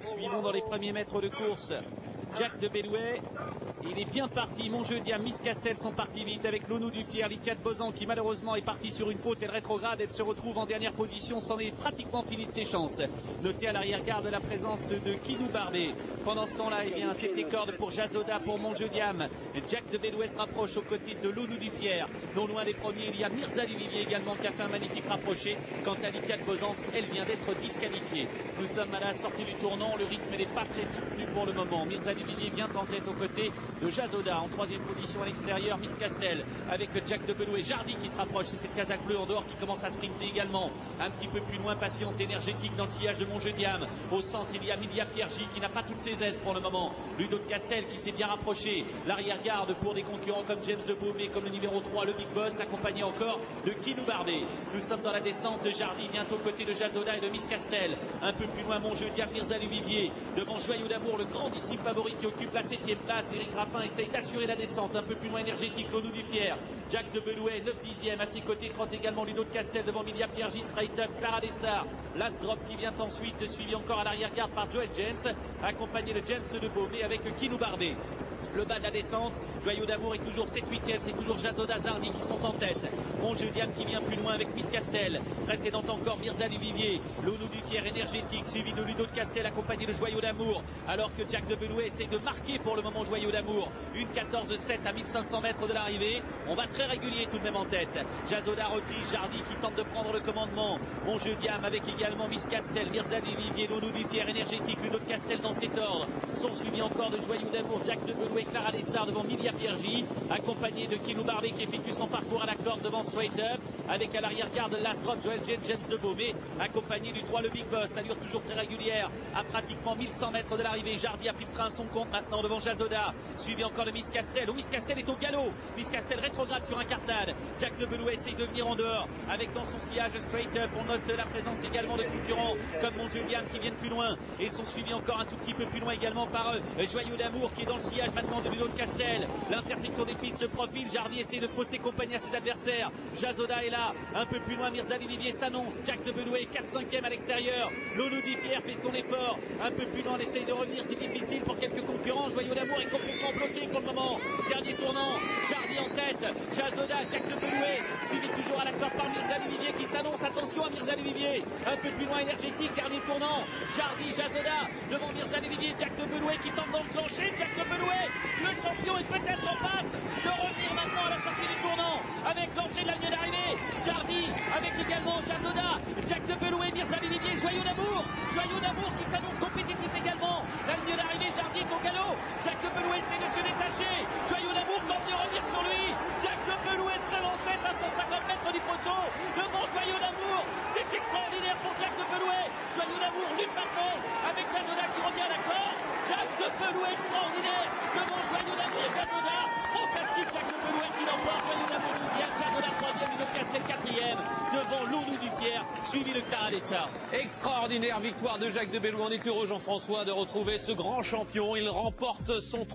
Suivons dans les premiers mètres de course Jack de Bellouet. Il est bien parti, Montjeudiam, Miss Castel sont partis vite avec Lonou du Fier, Lydia de Bozan qui malheureusement est partie sur une faute, elle rétrograde, elle se retrouve en dernière position, c'en est pratiquement fini de ses chances. Notez à l'arrière-garde la présence de Kidou Barbé. Pendant ce temps-là, eh bien, tête et corde pour Jazoda, pour Montjeudiam. Jack de Bellouet se rapproche aux côtés de Lonou du Fier. Non loin des premiers, il y a Mirza Duvivier également qui a fait un magnifique rapproché. Quant à Lydia de Bozan, elle vient d'être disqualifiée. Nous sommes à la sortie du tournant, le rythme n'est pas très soutenu pour le moment. Mirza Duvivier vient en tête aux côtés de Jazoda. En troisième position à l'extérieur, Miss Castel avec Jack de Bellouet. Jardy qui se rapproche, c'est cette casaque bleue en dehors qui commence à sprinter également. Un petit peu plus loin, patiente, énergétique dans le sillage de Montjeudiam. Au centre, il y a Milia Piergi qui n'a pas toutes ses aises pour le moment. Ludo de Castel qui s'est bien rapproché. L'arrière-garde pour des concurrents comme James de Baumé, comme le numéro 3, le Big Boss, accompagné encore de Kinou Barbé. Nous sommes dans la descente. Jardy bientôt aux côtés de Jazoda et de Miss Castel. Un peu plus loin, Montjeudiam, Mirza Duvivier. Devant Joyau d'Amour, le grand disciple favori qui occupe la 7e place. Eric Raffin essaye d'assurer la descente. Un peu plus loin, énergétique, Lonou du Fier. Jack de Bellouet, 9/10e. À ses côtés, trotte également Ludo de Castel devant Milia Piergi, straight up, Clara Dessart. Last Drop qui vient ensuite, suivi encore à l'arrière-garde par Joel James, accompagné de James de Baumé avec Kinou Barbé. Le bas de la descente, Joyau d'Amour est toujours 7/8e, c'est toujours Jazoda, Zardy qui sont en tête. Montjeudiam qui vient plus loin avec Miss Castel. Précédent encore Mirza Duvivier. Lonou du Fier énergétique, suivi de Ludo de Castel, accompagné de Joyau d'Amour. Alors que Jack de Bellouet essaye de marquer pour le moment Joyau d'Amour. Une 14/7 à 1500 mètres de l'arrivée. On va très régulier tout de même en tête. Jazoda replie, Jardy qui tente de prendre le commandement. Montjeudiam avec également Miss Castel, Mirza Duvivier, Lonou du Fier énergétique, Ludo de Castel dans cet ordre. Sont suivis encore de Joyau d'Amour, Jack de Bellouet, Clara Dessart devant Milia Piergi, accompagné de Kinou Barbé qui effectue son parcours à la corde devant Straight Up, avec à l'arrière-garde Last Drop, Joel James de Baumé, accompagné du 3 le Big Boss, allure toujours très régulière, à pratiquement 1100 mètres de l'arrivée. Jardy a pris le train à son compte maintenant devant Jazoda, suivi encore de Miss Castel. Miss Castel est au galop, Miss Castel rétrograde sur un cartade. Jack de Bellouet essaye de venir en dehors, avec dans son sillage Straight Up. On note la présence également de concurrents comme Montjeudiam qui viennent plus loin et sont suivis encore un tout petit peu plus loin également par Joyau d'Amour qui est dans le sillage maintenant de Ludo de Castel. L'intersection des pistes de profil, Jardy essaie de fausser compagnie à ses adversaires. Jazoda est là, un peu plus loin, Mirza Duvivier s'annonce. Jack de Bellouet 4/5e à l'extérieur. Lonou du Fier fait son effort, un peu plus loin, on essaye de revenir, c'est difficile pour quelques concurrents. Joyau d'Amour est complètement bloqué pour le moment. Dernier tournant, Jardy en tête, Jazoda, Jack de Bellouet, suivi toujours à la corde par Mirza Duvivier qui s'annonce. Attention à Mirza Duvivier, un peu plus loin, énergétique, dernier tournant, Jardy, Jazoda, devant Mirza Duvivier, Jack de Bellouet qui tente d'enclencher. Jack de Bellouet, le champion est peut-être en passe de revenir maintenant à la sortie du tournant avec l'entrée de la ligne d'arrivée. Jardy avec également Jazoda, Jack de Bellouet, Mirza Duvivier, Joyau d'Amour qui s'annonce compétitif également. La ligne d'arrivée, Jardy est au galop. Jack de Bellouet essaie de se détacher. Joyau d'Amour tente de revenir sur lui. Jack de Bellouet seul en tête à 150 mètres du poteau devant Joyau d'Amour. C'est extraordinaire pour Jack de Bellouet. Joyau d'Amour lutte maintenant avec Jazoda qui revient à la corde. Jack de Bellouet extraordinaire devant Joyau d'Amour et Jazoda. Fantastique Jack de Bellouet qui l'emporte. Joyau d'Amour 12e, Jazoda 3e, Ludo de Castel 4e devant Lonou du Fier, suivi de Clara Dessart. Extraordinaire victoire de Jack de Bellouet. On est heureux, Jean-François, de retrouver ce grand champion. Il remporte son